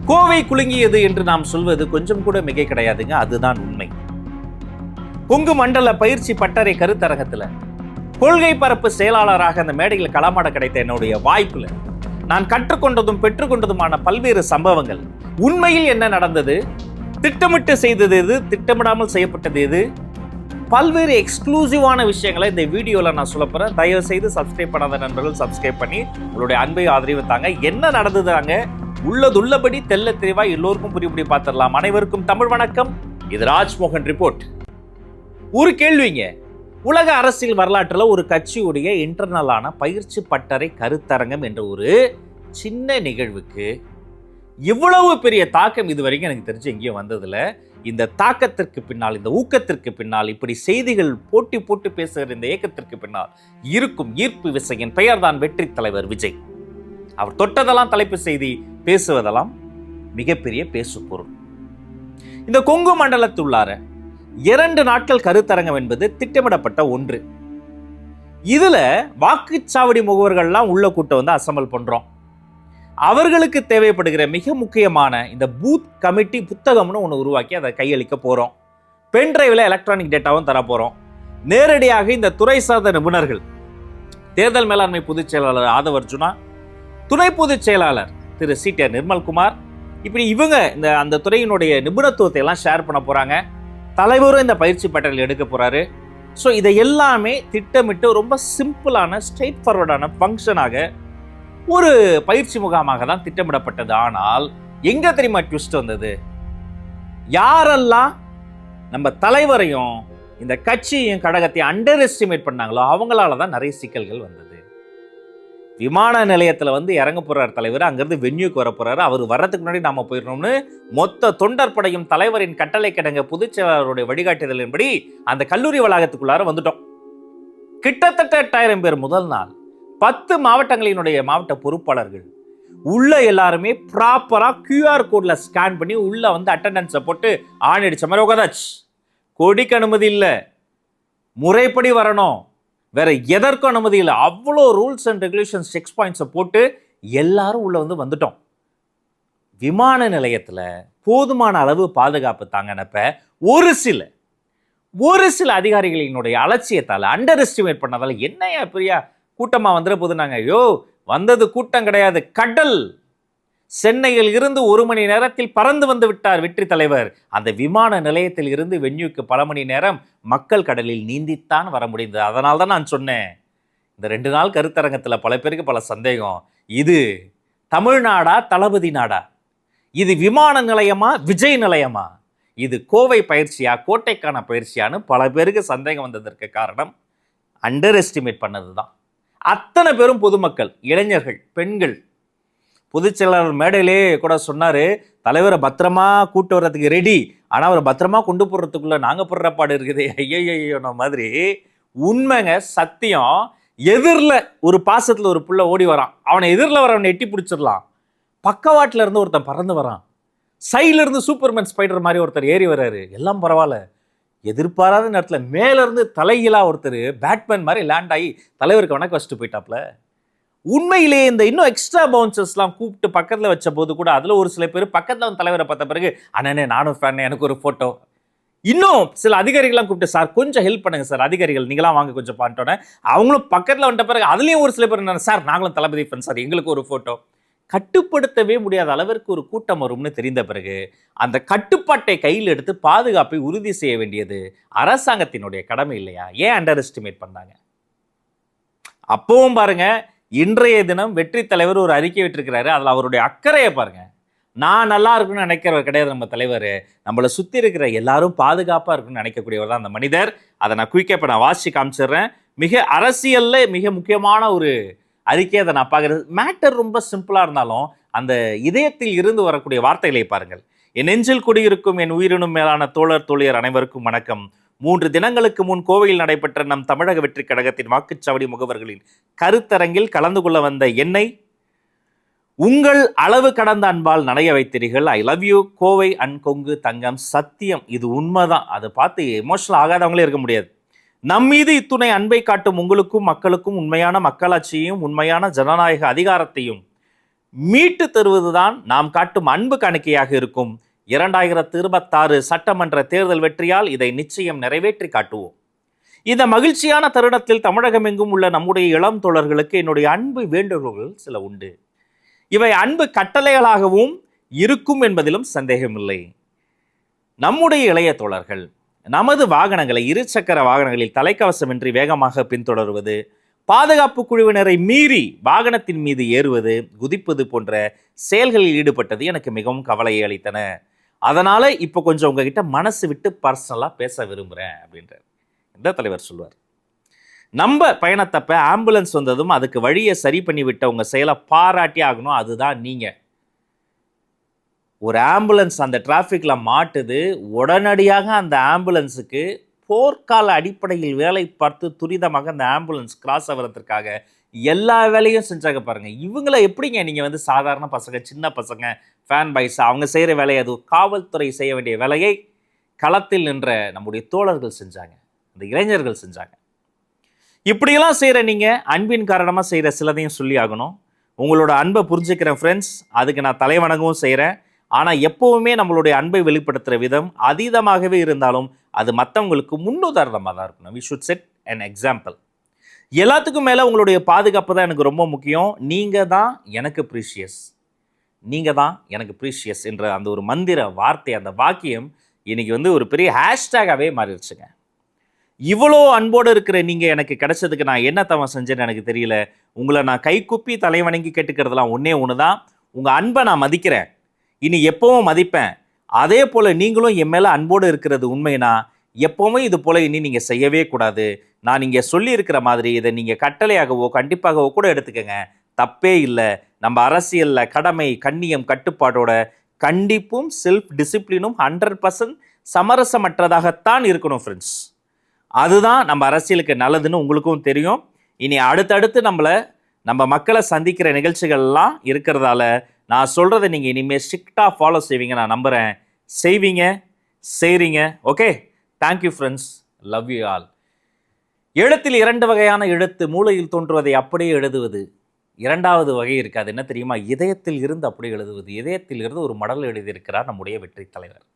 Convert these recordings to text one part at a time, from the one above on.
கோவை குலுங்கியது என்று நாம் சொல்வது கொஞ்சம் கூட மிகை கிடையாதுங்க. அதுதான் உண்மை. கொங்கு மண்டல பயிற்சி பட்டறை கருத்தரங்கத்துல கொள்கை பரப்பு செயலாளராக அந்த மேடையில் களமாட கிடைத்த என்னுடைய வாய்ப்புல நான் கற்றுக்கொண்டதும் பெற்றுக்கொண்டதுமான பல்வேறு சம்பவங்கள், உண்மையில் என்ன நடந்தது, திட்டமிட்டு செய்தது எது, திட்டமிடாமல் செய்யப்பட்டது எது, பல்வேறு எக்ஸ்க்ளூசிவான விஷயங்களை இந்த வீடியோல நான் சொல்ல போறேன். தயவு செய்து சப்ஸ்கிரைப் பண்ணாத நண்பர்கள் சப்ஸ்கிரைப் பண்ணி உங்களுடைய அன்பை ஆதரவு தாங்க. என்ன நடந்ததாங்க உள்ளதுள்ளபடி தெல்ல தெளிவா எல்லோருக்கும் புரியும்படி பார்த்திடலாம். அனைவருக்கும் தமிழ் வணக்கம். இது ராஜ்மோகன் ரிப்போர்ட். ஒரு கேள்விங்க, உலக அரசியல் வரலாற்றில் ஒரு கட்சியுடைய இன்டர்னலான பயிற்சி பட்டறை கருத்தரங்கம் என்ற ஒரு சின்ன நிகழ்வுக்கு இவ்வளவு பெரிய தாக்கம் இதுவரைக்கும் எனக்கு தெரிஞ்சு எங்கேயும் வந்ததில்ல. இந்த தாக்கத்திற்கு பின்னால், இந்த ஊக்கத்திற்கு பின்னால், இப்படி செய்திகள் போட்டி போட்டு பேசுகிற இந்த இயக்கத்திற்கு பின்னால் இருக்கும் ஈர்ப்பு விசையின் பெயர்தான் வெற்றி தலைவர் விஜய். அவர் தொட்டதெல்லாம் தலைப்பு செய்தி, பேசுவதெல்லாம் மிகப்பெரிய பேசு பொருள். இந்த கொங்கு மண்டலத்துள்ளார 2 நாட்கள் கருத்தரங்கம் என்பது திட்டமிடப்பட்ட ஒன்று. இதுல வாக்குச்சாவடி முகவர்கள்லாம் உள்ள கூட்டம் வந்து அசம்பல் பண்றோம். அவர்களுக்கு தேவைப்படுகிற மிக முக்கியமான இந்த பூத் கமிட்டி புத்தகம்னு ஒன்று உருவாக்கி அதை கையளிக்க போறோம். பென்டிரைவில் எலக்ட்ரானிக் டேட்டாவும் தர போறோம். நேரடியாக இந்த துறை சார்ந்த நிபுணர்கள், தேர்தல் மேலாண்மை பொதுச் செயலாளர் ஆதவ் அர்ஜுனா, துணை பொதுச் செயலாளர் திரு சி.டி.ஆர். நிர்மல்குமார், இப்படி இவங்க இந்த அந்த துறையினுடைய நிபுணத்துவத்தை எல்லாம் ஷேர் பண்ண போறாங்க. தலைவரும் இந்த பயிற்சி பட்டறையில் எடுக்க போறாரு. ஸோ இதை எல்லாமே திட்டமிட்டு ரொம்ப சிம்பிளான ஸ்ட்ரெயிட் ஃபார்வர்டான ஃபங்க்ஷனாக ஒரு பயிற்சி முகாமாக தான் திட்டமிடப்பட்டது. ஆனால் எங்க தெரியுமா ட்விஸ்ட் வந்தது? யாரெல்லாம் நம்ம தலைவரையும் இந்த கட்சியையும் கடகத்தையும் அண்டர் எஸ்டிமேட் பண்ணாங்களோ அவங்களால தான் நிறைய சிக்கல்கள் வந்தது. விமான நிலையத்தில் வந்து இறங்க போறார் தலைவர், அங்கிருந்து வென்யூக்கு வர போறாரு. அவர் வர்றதுக்கு முன்னாடி நாம போயிடணும்னு மொத்த தொண்டர் படையும் தலைவரின் கட்டளை கிடங்க பொதுச் செயலாளருடைய வழிகாட்டுதலின்படி அந்த கல்லூரி வளாகத்துக்குள்ளார வந்துட்டோம். கிட்டத்தட்ட 8000 பேர் முதல் நாள். 10 மாவட்டங்களினுடைய மாவட்ட பொறுப்பாளர்கள் உள்ள எல்லாருமே ப்ராப்பரா QR கோட்ல ஸ்கேன் பண்ணி உள்ள வந்து அட்டெண்டன்ஸை போட்டு ஆண் அடிச்ச மாதிரி உட்காந்தாச்சு. கொடிக்கு அனுமதி இல்லை, முறைப்படி வரணும், வேற எதற்கும் அனுமதி இல்லை. அவ்வளோ ரூல்ஸ் அண்ட் ரெகுலேஷன்ஸ் செக் பாயிண்ட்ஸை போட்டு எல்லாரும் உள்ள வந்து வந்துட்டோம். விமான நிலையத்தில் போதுமான அளவு பாதுகாப்பு தாங்கினப்ப ஒரு சில அதிகாரிகளினுடைய அலட்சியத்தால், அண்டர் எஸ்டிமேட் பண்ணதால, என்னையா பெரிய கூட்டமா வந்துட போது, நாங்க ஐயோ வந்தது கூட்டம் கிடையாது, கடல். சென்னையில் இருந்து 1 மணி நேரத்தில் பறந்து வந்து விட்டார் வெற்றி தலைவர். அந்த விமான நிலையத்தில் இருந்து வென்யூக்கு பல மணி நேரம் மக்கள் கடலில் நீந்தித்தான் வர முடிந்தது. அதனால தான் நான் சொன்னேன், இந்த 2 நாள் கருத்தரங்கத்தில் பல பேருக்கு பல சந்தேகம். இது தமிழ்நாடா, தளபதி நாடா? இது விமான நிலையமா, விஜய் நிலையமா? இது கோவை பயிற்சியா, கோட்டைக்கான பயிற்சியான்னு பல பேருக்கு சந்தேகம் வந்ததற்கு காரணம் அண்டர் எஸ்டிமேட் பண்ணது தான். அத்தனை பேரும் பொதுமக்கள், இளைஞர்கள், பெண்கள். பொதுச் செயலாளர் மேடையிலே கூட சொன்னாரு, தலைவரை பத்திரமா கூட்டு வர்றதுக்கு ரெடி, ஆனால் அவரை பத்திரமா கொண்டு போடுறதுக்குள்ள நாங்கள் போடுற பாடு இருக்குது. ஐயோ மாதிரி உண்மைங்க, சத்தியம். எதிரில் ஒரு பாசத்தில் ஒரு புள்ள ஓடி வரான், அவனை எதிரில் வரவனை எட்டி பிடிச்சிடலாம். பக்கவாட்டில் இருந்து ஒருத்தன் பறந்து வரான், சைட்ல இருந்து சூப்பர்மேன் ஸ்பைடர் மாதிரி ஒருத்தர் ஏறி வர்றாரு, எல்லாம் பரவாயில்ல. எதிர்பாராத நேரத்தில் மேலேருந்து தலையிலா ஒருத்தர் பேட்மேன் மாதிரி லேண்ட் ஆகி தலைவருக்கு வணக்கம் வச்சுட்டு போயிட்டாப்ல. உண்மையிலே இந்த இன்னும் எக்ஸ்ட்ரா பவுன்சர்ஸ்லாம் கூப்பிட்டு பக்கத்தில் வச்ச போது கூட அதில் ஒரு சில பேர் பக்கத்தில் வந்து தலைவரை பார்த்த பிறகு, அண்ணனே நானும் ஃபேன், எனக்கு ஒரு ஃபோட்டோ. இன்னும் சில அதிகாரிகள்லாம் கூப்பிட்டு, சார் கொஞ்சம் ஹெல்ப் பண்ணுங்க சார், அதிகாரிகள் நீங்களாம் வாங்க கொஞ்சம் பண்ணிட்டோன்னே அவங்களும் பக்கத்தில் வந்துட்ட பிறகு அதுலேயும் ஒரு சில பேர் என்ன, சார் நாங்களும் தளபதி ஃபேன் சார், எங்களுக்கு ஒரு ஃபோட்டோ. கட்டுப்படுத்தவே முடியாத அளவிற்கு ஒரு கூட்டம் வரும்னு தெரிந்த பிறகு அந்த கட்டுப்பாட்டை கையில் எடுத்து பாதுகாப்பை உறுதி செய்ய வேண்டியது அரசாங்கத்தினுடைய கடமை இல்லையா? ஏன் அண்டர் எஸ்டிமேட் பண்ணாங்க? அப்பவும் பாருங்க, இன்றைய தினம் வெற்றி தலைவர் ஒரு அறிக்கை விட்டிருக்கிறாரு. அதில் அவருடைய அக்கறையை பாருங்க. நான் நல்லா இருக்குன்னு நினைக்கிறவர் கிடையாது நம்ம தலைவர், நம்மளை சுற்றி இருக்கிற எல்லாரும் பாதுகாப்பாக இருக்குன்னு நினைக்கக்கூடியவர் தான் அந்த மனிதர். அதை நான் குயிக்காக இப்போ நான் வாசிச்சு காமிச்சிடுறேன். மிக அரசியலில் மிக முக்கியமான ஒரு அறிக்கையை அதை நான் பார்க்குறது. மேட்டர் ரொம்ப சிம்பிளாக இருந்தாலும் அந்த இதயத்தில் இருந்து வரக்கூடிய வார்த்தைகளை பாருங்கள். என் நெஞ்சில் குடியிருக்கும் என் உயிரினும் மேலான தோழர் தோழியர் அனைவருக்கும் வணக்கம். 3 தினங்களுக்கு முன் கோவையில் நடைபெற்ற நம் தமிழக வெற்றி கழகத்தின் வாக்குச்சாவடி முகவர்களின் கருத்தரங்கில் கலந்து கொள்ள வந்த என்னை உங்கள் அளவு கடந்த அன்பால் நடைய வைத்தீர்கள். I love you Kovai and Kongu தங்கம். சத்தியம், இது உண்மைதான். அதை பார்த்து எமோஷனல் ஆகாதவங்களே இருக்க முடியாது. நம்மீது இத்துணை அன்பை காட்டும் உங்களுக்கும் மக்களுக்கும் உண்மையான மக்களாட்சியையும் உண்மையான ஜனநாயக அதிகாரத்தையும் மீட்டு தருவதுதான் நாம் காட்டும் அன்பு காணிக்கையாக இருக்கும். 2026 சட்டமன்ற தேர்தல் வெற்றியால் இதை நிச்சயம் நிறைவேற்றி காட்டுவோம். இந்த மகிழ்ச்சியான தருணத்தில் தமிழகம் எங்கும் உள்ள நம்முடைய இளம் தோழர்களுக்கு என்னுடைய அன்பு வேண்டுகோள்கள் சில உண்டு. இவை அன்பு கட்டளைகளாகவும் இருக்கும் என்பதிலும் சந்தேகமில்லை. நம்முடைய இளைய தோழர்கள் நமது வாகனங்களை, இருசக்கர வாகனங்களில் தலைக்கவசமின்றி வேகமாக பின்தொடர்வது, பாதுகாப்பு குழுவினரை மீறி வாகனத்தின் மீது ஏறுவது, குதிப்பது போன்ற செயல்களில் ஈடுபட்டது எனக்கு மிகவும் கவலையை அளித்தன. அதனால இப்போ கொஞ்சம் உங்ககிட்ட மனசு விட்டு பர்சனலாக பேச விரும்புகிறேன் அப்படின்றார். இந்த தலைவர் சொல்வார். நம்ம பயணத்தப்ப ஆம்புலன்ஸ் வந்ததும் அதுக்கு வழியை சரி பண்ணி விட்ட உங்க செயலை பாராட்டி ஆகணும். அதுதான் நீங்க. ஒரு ஆம்புலன்ஸ் அந்த டிராஃபிக்ல மாட்டுது, உடனடியாக அந்த ஆம்புலன்ஸுக்கு போர்க்கால அடிப்படையில் வேலை பார்த்து துரிதமாக அந்த ஆம்புலன்ஸ் கிராஸ் ஆகிறதுக்காக எல்லா வேலையும் செஞ்சாங்க பாருங்க. இவங்களை எப்படிங்க நீங்க வந்து சாதாரண பசங்க, சின்ன பசங்க, ஃபேன் பாய்ஸ் அவங்க செய்யற வேலையை, அது காவல்துறை செய்ய வேண்டிய வேலையை களத்தில் நின்ற நம்முடைய தோழர்கள் செஞ்சாங்க, அந்த இளைஞர்கள் செஞ்சாங்க. இப்படியெல்லாம் செய்கிற நீங்கள் அன்பின் காரணமாக செய்கிற சிலதையும் சொல்லி ஆகணும். உங்களோட அன்பை புரிஞ்சுக்கிறேன் ஃப்ரெண்ட்ஸ், அதுக்கு நான் தலைவணங்கவும் செய்கிறேன். ஆனால் எப்போவுமே நம்மளுடைய அன்பை வெளிப்படுத்துகிற விதம் அதீதமாகவே இருந்தாலும் அது மற்றவங்களுக்கு முன்னுதாரணமாக தான் இருக்கணும். We should set an example. எல்லாத்துக்கும் மேலே உங்களுடைய பாதுகாப்பு தான் எனக்கு ரொம்ப முக்கியம். நீங்கள் தான் எனக்கு ப்ரீஷியஸ், நீங்கள் தான் எனக்கு ப்ரீஷியஸ் என்ற அந்த ஒரு மந்திர வார்த்தை, அந்த வாக்கியம் இன்னைக்கு வந்து ஒரு பெரிய ஹேஷ்டேகாகவே மாறிடுச்சுங்க. இவ்வளோ அன்போடு இருக்கிற நீங்கள் எனக்கு கிடைச்சதுக்கு நான் என்ன தவம் செஞ்சேன்னு எனக்கு தெரியல. உங்களை நான் கைக்குப்பி தலைவணங்கி கேட்டுக்கிறதுலாம் ஒன்று தான். உங்கள் அன்பை நான் மதிக்கிறேன், இனி எப்பவும் மதிப்பேன். அதே போல் நீங்களும் என் மேலே அன்போடு இருக்கிறது உண்மைனா எப்போவுமே இது போல் இனி நீங்கள் செய்யவே கூடாது. நான் இங்கே சொல்லியிருக்கிற மாதிரி இதை நீங்கள் கட்டளையாகவோ கண்டிப்பாகவோ கூட எடுத்துக்கங்க, தப்பே இல்லை. நம்ம அரசியலில் கடமை, கண்ணியம், கட்டுப்பாடோட கண்டிப்பும் செல்ஃப் டிசிப்ளினும் 100% சமரசமற்றதாகத்தான் இருக்கணும் ஃப்ரெண்ட்ஸ். அதுதான் நம்ம அரசியலுக்கு நல்லதுன்னு உங்களுக்கும் தெரியும். இனி அடுத்தடுத்து நம்ம மக்களை சந்திக்கிற நிகழ்ச்சிகள்லாம் இருக்கிறதால நான் சொல்கிறத நீங்கள் இனிமேல் ஸ்ட்ரிக்டாக ஃபாலோ செய்வீங்க நான் நம்புகிறேன். செய்வீங்க, செய்கிறீங்க. Okay, thank you friends, love you all. எழுத்தில் 2 வகையான எழுத்து. மூளையில் தோன்றுவதை அப்படியே எழுதுவது. 2வது வகை இருக்குது, அது என்ன தெரியுமா? இதயத்தில் இருந்து அப்படியே எழுதுவது. இதயத்தில் இருந்து ஒரு மடல் எழுதியிருக்கிறார் நம்முடைய வெற்றி தலைவர்.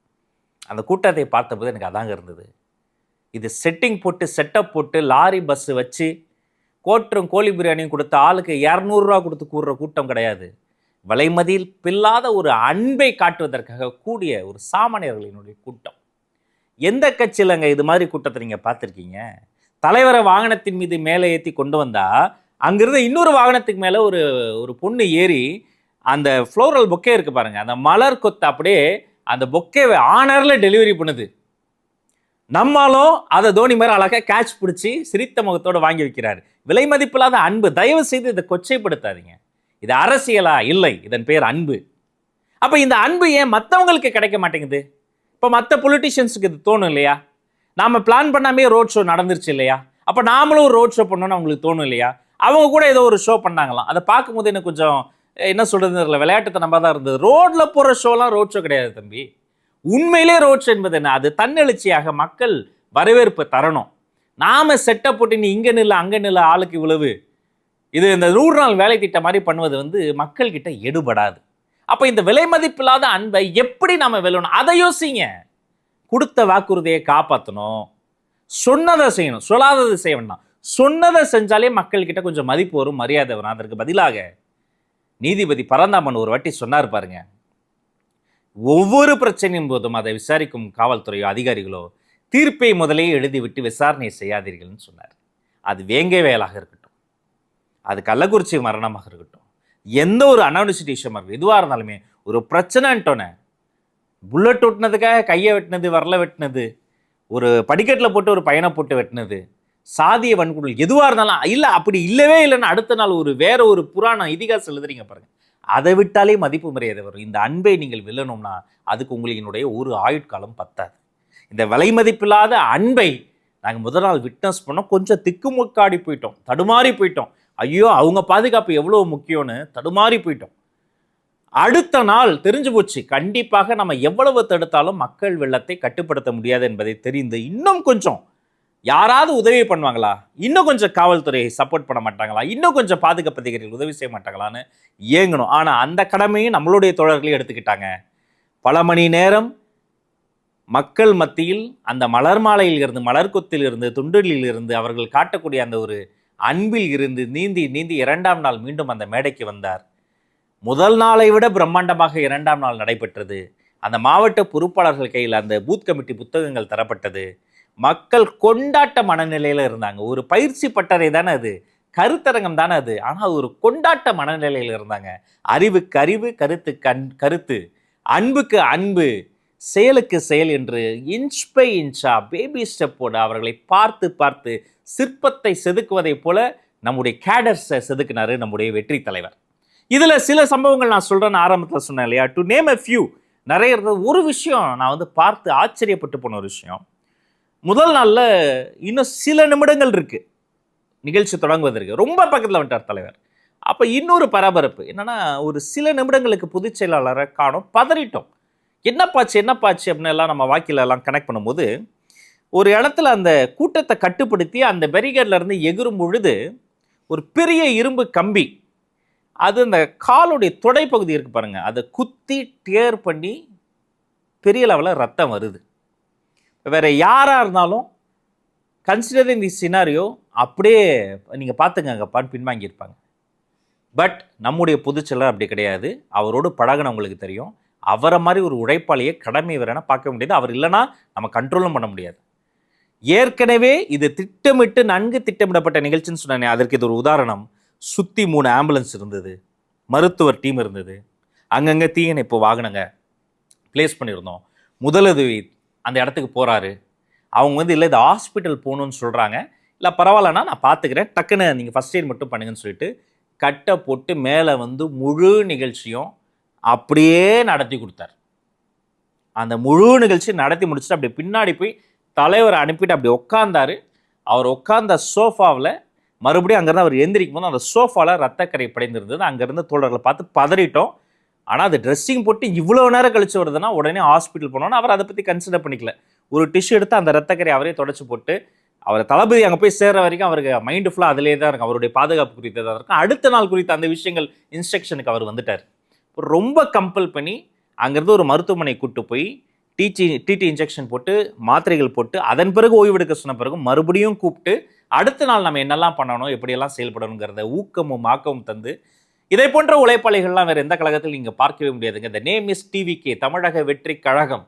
அந்த கூட்டத்தை பார்த்தபோது எனக்கு அதாங்க இருந்தது. இது செட்டிங் போட்டு, செட்டப் போட்டு, லாரி பஸ்ஸு வச்சு கோற்றும் கோழி பிரியாணியும் கொடுத்த ஆளுக்கு 200 ரூபா கொடுத்து கூடுற கூட்டம் கிடையாது. விலைமதியில் பில்லாத ஒரு அன்பை காட்டுவதற்காக கூடிய ஒரு சாமானியர்களினுடைய கூட்டம். எந்த கட்சியிலங்க இது மாதிரி கூட்டத்தை நீங்கள் பார்த்துருக்கீங்க? தலைவரை வாகனத்தின் மீது மேலே ஏற்றி கொண்டு வந்தால் அங்கிருந்து இன்னொரு வாகனத்துக்கு மேலே ஒரு பொண்ணு ஏறி அந்த ஃப்ளோரல் பொக்கே இருக்குது பாருங்கள், அந்த மலர் கொத்தை அப்படியே அந்த பொக்கேவை ஆனரில் டெலிவரி பண்ணுது. நம்மளும் அதை தோனி மாதிரி அழகாக கேட்ச் பிடிச்சி சிரித்த முகத்தோடு வாங்கி வைக்கிறாரு. விலை மதிப்பில்லாத அன்பு. தயவு செய்து இதை கொச்சைப்படுத்தாதீங்க. இது அரசியலா? இல்லை, இதன் பேர் அன்பு. அப்போ இந்த அன்பு ஏன் மற்றவங்களுக்கு கிடைக்க மாட்டேங்குது? இப்போ மற்ற பொலிட்டிஷியன்ஸுக்கு இது தோணும் இல்லையா? நாம் பிளான் பண்ணாமே ரோட் ஷோ நடந்துருச்சு இல்லையா? அப்போ நாமளும் ஒரு ரோட் ஷோ பண்ணணும்னு அவங்களுக்கு தோணும் இல்லையா? அவங்க கூட ஏதோ ஒரு ஷோ பண்ணாங்களாம். அதை பார்க்கும்போது எனக்கு கொஞ்சம் என்ன சொல்கிறது இல்லை, விளையாட்டுத்தனமாக தான் இருந்தது. ரோட்டில் போகிற ஷோலாம் ரோட் ஷோ கிடையாது தம்பி. உண்மையிலே ரோட் ஷோ என்பது என்ன? அது தன்னெழுச்சியாக மக்கள் வரவேற்பு தரணும். நாம செட்டப் போட்டு நீ இங்கே நில்ல அங்கே நில்ல ஆளுக்கு இவ்வளவு, இது இந்த 100 நாள் வேலை திட்டம் மாதிரி பண்ணுவது வந்து மக்கள்கிட்ட எடுபடாது. அப்போ இந்த விலை மதிப்பில்லாத அன்பை எப்படி நாம வெல்லணும்? அதை யோசிங்க. கொடுத்த வாக்குறுதியை காப்பாற்றணும், சொன்னதை செய்யணும், சொல்லாததை செய்ய வேண்டாம். சொன்னதை செஞ்சாலே மக்கள்கிட்ட கொஞ்சம் மதிப்பு வரும், மரியாதை வரும். அதற்கு பதிலாக நீதிபதி பரந்தாமன் ஒரு வாட்டி சொன்னார் பாருங்க, ஒவ்வொரு பிரச்சனையும் போதும் அதை விசாரிக்கும் காவல்துறையோ அதிகாரிகளோ தீர்ப்பை முதலே எழுதிவிட்டு விசாரணையை செய்யாதீர்கள்னு சொன்னார். அது வேங்கை வயலாக இருக்கட்டும், அது கள்ளக்குறிச்சி மரணமாக இருக்கட்டும், எந்த ஒரு அனானிசிட்டி விஷயமாக இருக்கட்டும், எதுவாக இருந்தாலுமே ஒரு பிரச்சனைன்ட்டோன்னே புல்லட் ஒட்டினதுக்காக கையை வெட்டினது, வரல வெட்டினது, ஒரு படிக்கட்டில் போட்டு ஒரு பையனை போட்டு வெட்டினது, சாதிய வன்கொடுமை எதுவாக இருந்தாலும் இல்லை, அப்படி இல்லவே இல்லைன்னு அடுத்த நாள் வேற ஒரு புராணம் இதிகாசம் எழுதுறீங்க பாருங்க, அதை விட்டாலே மதிப்பு மரியாதை வரும். இந்த அன்பை நீங்கள் வெல்லணும்னா அதுக்கு உங்களினுடைய ஒரு ஆயுட்காலம் பத்தாது. இந்த விலை மதிப்பில்லாத அன்பை நாங்கள் முதல் நாள் விட்னஸ் பண்ணோம். கொஞ்சம் திக்குமுக்காடி போயிட்டோம், தடுமாறி போயிட்டோம். ஐயோ, அவங்க பாதுகாப்பு எவ்வளோ முக்கியம்னு தடுமாறி போயிட்டோம். அடுத்த நாள் தெரிஞ்சு போச்சு, கண்டிப்பாக நம்ம எவ்வளவு தடுத்தாலும் மக்கள் வெள்ளத்தை கட்டுப்படுத்த முடியாது என்பதை தெரிந்து இன்னும் கொஞ்சம் யாராவது உதவி பண்ணுவாங்களா? இன்னும் கொஞ்சம் காவல்துறை சப்போர்ட் பண்ண மாட்டாங்களா? இன்னும் கொஞ்சம் பாதுகாப்பு அதிகாரிகள் உதவி செய்ய மாட்டாங்களான்னு ஏங்கணும். ஆனா அந்த கடமையும் நம்மளுடைய தோழர்களே எடுத்துக்கிட்டாங்க. பல மணி நேரம் மக்கள் மத்தியில் அந்த மலர் மாலையில் இருந்து, மலர் கொத்தில் இருந்து, துண்டலில் இருந்து அவர்கள் காட்டக்கூடிய அந்த ஒரு அன்பில் இருந்து நீந்தி நீந்தி 2ஆம் நாள் மீண்டும் அந்த மேடைக்கு வந்தார். முதல் நாளை விட பிரம்மாண்டமாக 2ஆம் நாள் நடைபெற்றது. அந்த மாவட்ட பொறுப்பாளர்கள் கையில் அந்த பூத் கமிட்டி புத்தகங்கள் தரப்பட்டது. மக்கள் கொண்டாட்ட மனநிலையில இருந்தாங்க. ஒரு பயிற்சி பட்டறை தானே அது, கருத்தரங்கம் தானே அது. ஆனா ஒரு கொண்டாட்ட மனநிலையில இருந்தாங்க. அறிவுக்கு அறிவு, கருத்துக்கு கருத்து, அன்புக்கு அன்பு, செயலுக்கு செயல் என்று இன்ச் பை இன்ச்சா பேபி ஸ்டெப்போட அவர்களை பார்த்து பார்த்து சிற்பத்தை செதுக்குவதை போல நம்முடைய கேடர்ஸை செதுக்கினாரு நம்முடைய வெற்றி தலைவர். இதுல சில சம்பவங்கள் நான் சொல்றேன்னு ஆரம்பத்தில் சொன்னேன் இல்லையா, டு நேம் எ ஃபியூ. நிறைய இருந்தது. ஒரு விஷயம் நான் பார்த்து ஆச்சரியப்பட்டு போன ஒரு விஷயம், முதல் நாளில் இன்னும் சில நிமிடங்கள் இருக்கு நிகழ்ச்சி தொடங்குவதற்கு, ரொம்ப பக்கத்தில் வந்துட்டார் தலைவர். அப்போ இன்னொரு பரபரப்பு என்னன்னா, ஒரு சில நிமிடங்களுக்கு பொதுச் செயலாளரை காணோம், பதறிட்டோம். என்னப்பாச்சு அப்படின்னு எல்லாம் நம்ம வாக்கில எல்லாம் கனெக்ட் பண்ணும்போது, ஒரு இடத்துல அந்த கூட்டத்தை கட்டுப்படுத்தி அந்த பேரிகேட்ல இருந்து எகிரும் பொழுது ஒரு பெரிய இரும்பு கம்பி, அது அந்த காலுடைய தொடைப்பகுதி இருக்கு பாருங்க, அதை குத்தி டேர் பண்ணி பெரிய லெவலில் ரத்தம் வருது. வேற யாரா இருந்தாலும் கன்சிடரிங் தி சினாரியோ அப்படியே நீங்க பார்த்துக்கங்கப்பான்னு பின்வாங்கியிருப்பாங்க. பட் நம்முடைய பொதுச்செயலாளர் அப்படி கிடையாது. அவரோடு பழகினவங்களுக்கு தெரியும், அவரை மாதிரி ஒரு உழைப்பாளியை கடமை வேறனா பார்க்க முடியாது. அவர் இல்லைன்னா நம்ம கண்ட்ரோலும் பண்ண முடியாது. ஏற்கனவே இது திட்டமிட்டு நன்கு திட்டமிடப்பட்ட நிகழ்ச்சின்னு சொன்னேன். அதற்கு இது ஒரு உதாரணம். சுற்றி 3 ஆம்புலன்ஸ் இருந்தது, மருத்துவர் டீம் இருந்தது, அங்கங்கே தீயணைப்பு வாகனங்க பிளேஸ் பண்ணியிருந்தோம். முதலுதவி அந்த இடத்துக்கு போகிறாரு. அவங்க இல்லை இது ஹாஸ்பிட்டல் போகணுன்னு சொல்கிறாங்க. இல்லை பரவாயில்லண்ணா நான் பார்த்துக்கிறேன், டக்குன்னு நீங்கள் ஃபஸ்ட் எய்ட் மட்டும் பண்ணுங்கன்னு சொல்லிட்டு கட்டை போட்டு மேலே முழு நிகழ்ச்சியும் அப்படியே நடத்தி கொடுத்தார். அந்த முழு நிகழ்ச்சி நடத்தி முடிச்சுட்டு அப்படி பின்னாடி போய் தலைவரை அனுப்பிட்டு அப்படி உட்காந்தாரு. அவர் உட்கார்ந்த சோஃபாவில் மறுபடியும் அங்கேருந்து அவர் எந்திரிக்கும் போது அந்த சோஃபாவில் ரத்தக்கரை படைந்திருந்தது. அங்கேருந்து தோழர்களை பார்த்து பதறிட்டோம். ஆனால் அது ட்ரெஸ்ஸிங் போட்டு இவ்வளோ நேரம் கழிச்சு வருதுன்னா உடனே ஹாஸ்பிட்டல் போனோன்னா அவர் அதை பற்றி கன்சிடர் பண்ணிக்கல. ஒரு டிஷ்யூ எடுத்து அந்த ரத்தக்கரை அவரே தொடச்சி போட்டு, அவர் தளபதி அங்கே போய் சேர்ற வரைக்கும் அவருக்கு மைண்டு ஃபுல்லாக அதிலே தான் இருக்கும், அவருடைய பாதுகாப்பு குறித்து தான் இருக்கும். அடுத்த நாள் குறித்த அந்த விஷயங்கள் இன்ஸ்ட்ரக்ஷனுக்கு அவர் வந்துட்டார். ரொம்ப கம்பல் பண்ணி அங்கேருந்து ஒரு மருத்துவமனை கூப்பிட்டு போய் டிடி இன்ஜெக்ஷன் போட்டு மாத்திரைகள் போட்டு அதன் பிறகு ஓய்வெடுக்க சொன்ன பிறகு மறுபடியும் கூப்பிட்டு அடுத்த நாள் நம்ம என்னெல்லாம் பண்ணணும், எப்படியெல்லாம் செயல்படணுங்கிறத ஊக்கமும் ஆக்கமும் தந்து, இதை போன்ற உழைப்பாளிகள்லாம் வேறு எந்த கழகத்தில் நீங்கள் பார்க்கவே முடியாதுங்க. இந்த நேம் இஸ் டிவிகே, தமிழக வெற்றி கழகம்.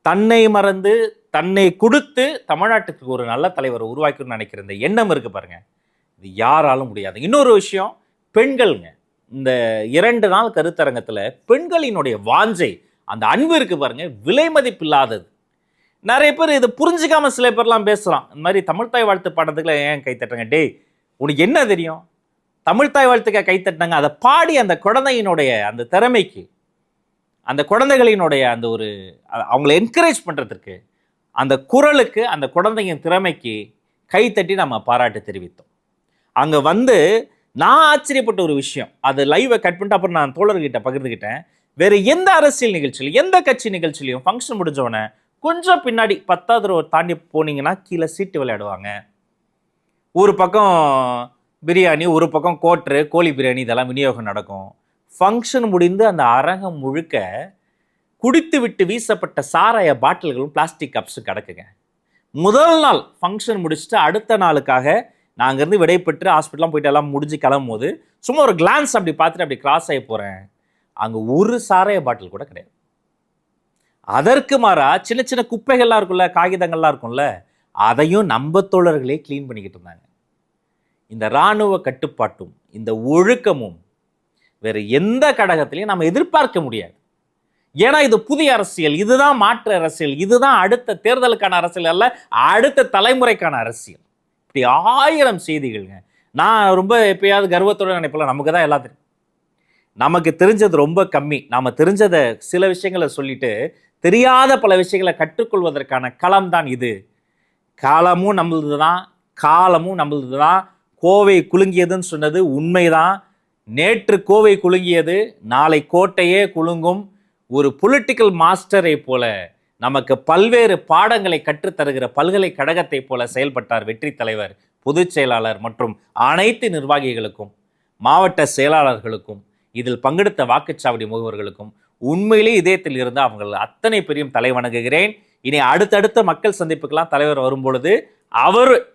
தன்னை மறந்து தன்னை கொடுத்து தமிழ்நாட்டுக்கு ஒரு நல்ல தலைவரை உருவாக்கணும்னு நினைக்கிற இந்த எண்ணம் இருக்கு பாருங்க, இது யாராலும் முடியாது. இன்னொரு விஷயம், பெண்கள்ங்க. இந்த 2 நாள் கருத்தரங்கத்தில் பெண்களினுடைய வாஞ்சை, அந்த அன்பு இருக்கு பாருங்க, விலை மதிப்பில்லாதது. நிறைய பேர் இதை புரிஞ்சுக்காம சில பேர்லாம் பேசுகிறான், இந்த மாதிரி தமிழ்த்தாய் வாழ்த்து பாடுறதுக்குள்ள ஏன் கைத்தட்டுங்க, டேய் உனக்கு என்ன தெரியும், தமிழ்த்தாய் வாழ்த்துக்க கைத்தட்டினாங்க, அதை பாடி அந்த குழந்தையினுடைய அந்த திறமைக்கு, அந்த குழந்தைகளினுடைய அந்த ஒரு அவங்களை என்கரேஜ் பண்ணுறதுக்கு, அந்த குரலுக்கு, அந்த குழந்தையின் திறமைக்கு கைத்தட்டி நம்ம பாராட்டு தெரிவித்தோம். அங்கே நான் ஆச்சரியப்பட்ட ஒரு விஷயம், அது லைவை கட் பண்ணிட்டு அப்புறம் நான் தோழர்கிட்ட பகிர்ந்துக்கிட்டேன். வேறு எந்த அரசியல் நிகழ்ச்சியிலும் எந்த கட்சி நிகழ்ச்சியிலையும் ஃபங்க்ஷன் முடிஞ்சவொடனே கொஞ்சம் பின்னாடி 10வது ரோவை தாண்டி போனீங்கன்னா கீழே சீட்டு விளையாடுவாங்க. ஒரு பக்கம் பிரியாணி, ஒரு பக்கம் கோட்ரு, கோழி பிரியாணி, இதெல்லாம் விநியோகம் நடக்கும். ஃபங்க்ஷன் முடிந்து அந்த அரங்கம் முழுக்க குடித்து விட்டு வீசப்பட்ட சாராய பாட்டில்களும் பிளாஸ்டிக் கப்ஸும் கிடக்குங்க. முதல் நாள் ஃபங்க்ஷன் முடிச்சுட்டு அடுத்த நாளுக்காக நான் அங்கேருந்து விடைபெற்று ஹாஸ்பிட்டலாம் போயிட்டு எல்லாம் முடிஞ்சு கிளம்பும் போது சும்மா ஒரு கிளான்ஸ் அப்படி பார்த்துட்டு அப்படி கிராஸ் ஆகி போகிறேன். அங்கே ஒரு சாராய பாட்டில் கூட கிடையாது. அதற்கு மாறா சின்ன சின்ன குப்பைகள்லாம் இருக்கும்ல, காகிதங்கள்லாம் இருக்கும்ல, அதையும் நம்ம தோழர்களே க்ளீன் பண்ணிக்கிட்டு இருந்தாங்க. இந்த இராணுவ கட்டுப்பாட்டும் இந்த ஒழுக்கமும் வேறு எந்த கழகத்திலையும் நம்ம எதிர்பார்க்க முடியாது. ஏன்னா இது புதிய அரசியல், இதுதான் மாற்று அரசியல், இதுதான் அடுத்த தேர்தலுக்கான அரசியல் அல்ல, அடுத்த தலைமுறைக்கான அரசியல். இப்படி 1000 செய்திகள்ங்க. நான் ரொம்ப எப்பயாவது கர்வத்தோடு நினைப்பல, நமக்கு தான் எல்லாம் தெரியும், நமக்கு தெரிஞ்சது ரொம்ப கம்மி. நாம் தெரிஞ்சதை சில விஷயங்களை சொல்லிட்டு தெரியாத பல விஷயங்களை கற்றுக்கொள்வதற்கான களம் தான் இது. காலமும் நம்மளது தான், காலமும் நம்மளது தான். கோவை குலுங்கியதுன்னு சொன்னது உண்மைதான். நேற்று கோவை குலுங்கியது, நாளை கோட்டையே குலுங்கும். ஒரு பொலிட்டிக்கல் மாஸ்டரை போல நமக்கு பல்வேறு பாடங்களை கற்றுத்தருகிற பல்கலைக்கழகத்தை போல செயல்பட்டார் வெற்றி தலைவர். பொதுச் செயலாளர் மற்றும் அனைத்து நிர்வாகிகளுக்கும், மாவட்ட செயலாளர்களுக்கும், இதில் பங்கெடுத்த வாக்குச்சாவடி முகவர்களுக்கும் உண்மையிலே இதயத்தில் இருந்து அவங்கள் அத்தனை பேரையும் தலை வணங்குகிறேன். இனி அடுத்தடுத்த மக்கள் சந்திப்புக்கெல்லாம் தலைவர் வரும்பொழுது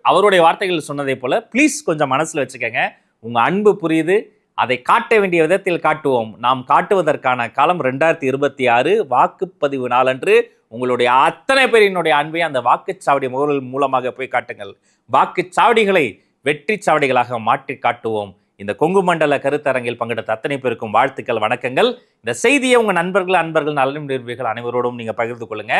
அவருடைய வார்த்தைகள் சொன்னதை போல ப்ளீஸ் கொஞ்சம் மனசுல வச்சுக்கோங்க. உங்க அன்பு புரியுது, அதை காட்ட வேண்டிய விதத்தில் காட்டுவோம். நாம் காட்டுவதற்கான காலம் 2026 வாக்குப்பதிவு நாளன்று உங்களுடைய அத்தனை பேரினுடைய அன்பை அந்த வாக்குச்சாவடி முகவர்கள் மூலமாக போய் காட்டுங்கள். வாக்குச்சாவடிகளை வெற்றி சாவடிகளாக மாற்றி காட்டுவோம். இந்த கொங்கு மண்டல கருத்தரங்கில் பங்கெடுத்த அத்தனை பேருக்கும் வாழ்த்துக்கள், வணக்கங்கள். இந்த செய்தியை உங்க அன்பர்கள் நலன் நிறுவனங்கள் அனைவரோடும் நீங்க பகிர்ந்து கொள்ளுங்க.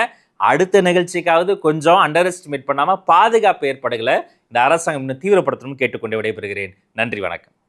அடுத்த நிகழ்ச்சிக்காவது கொஞ்சம் அண்டர் எஸ்டிமேட் பண்ணாம பாதுகாப்பு ஏற்பாடுகளை இந்த அரசாங்கம் இன்னும் தீவிரப்படுத்தணும்னு கேட்டுக்கொண்டு விடைபெறுகிறேன். நன்றி, வணக்கம்.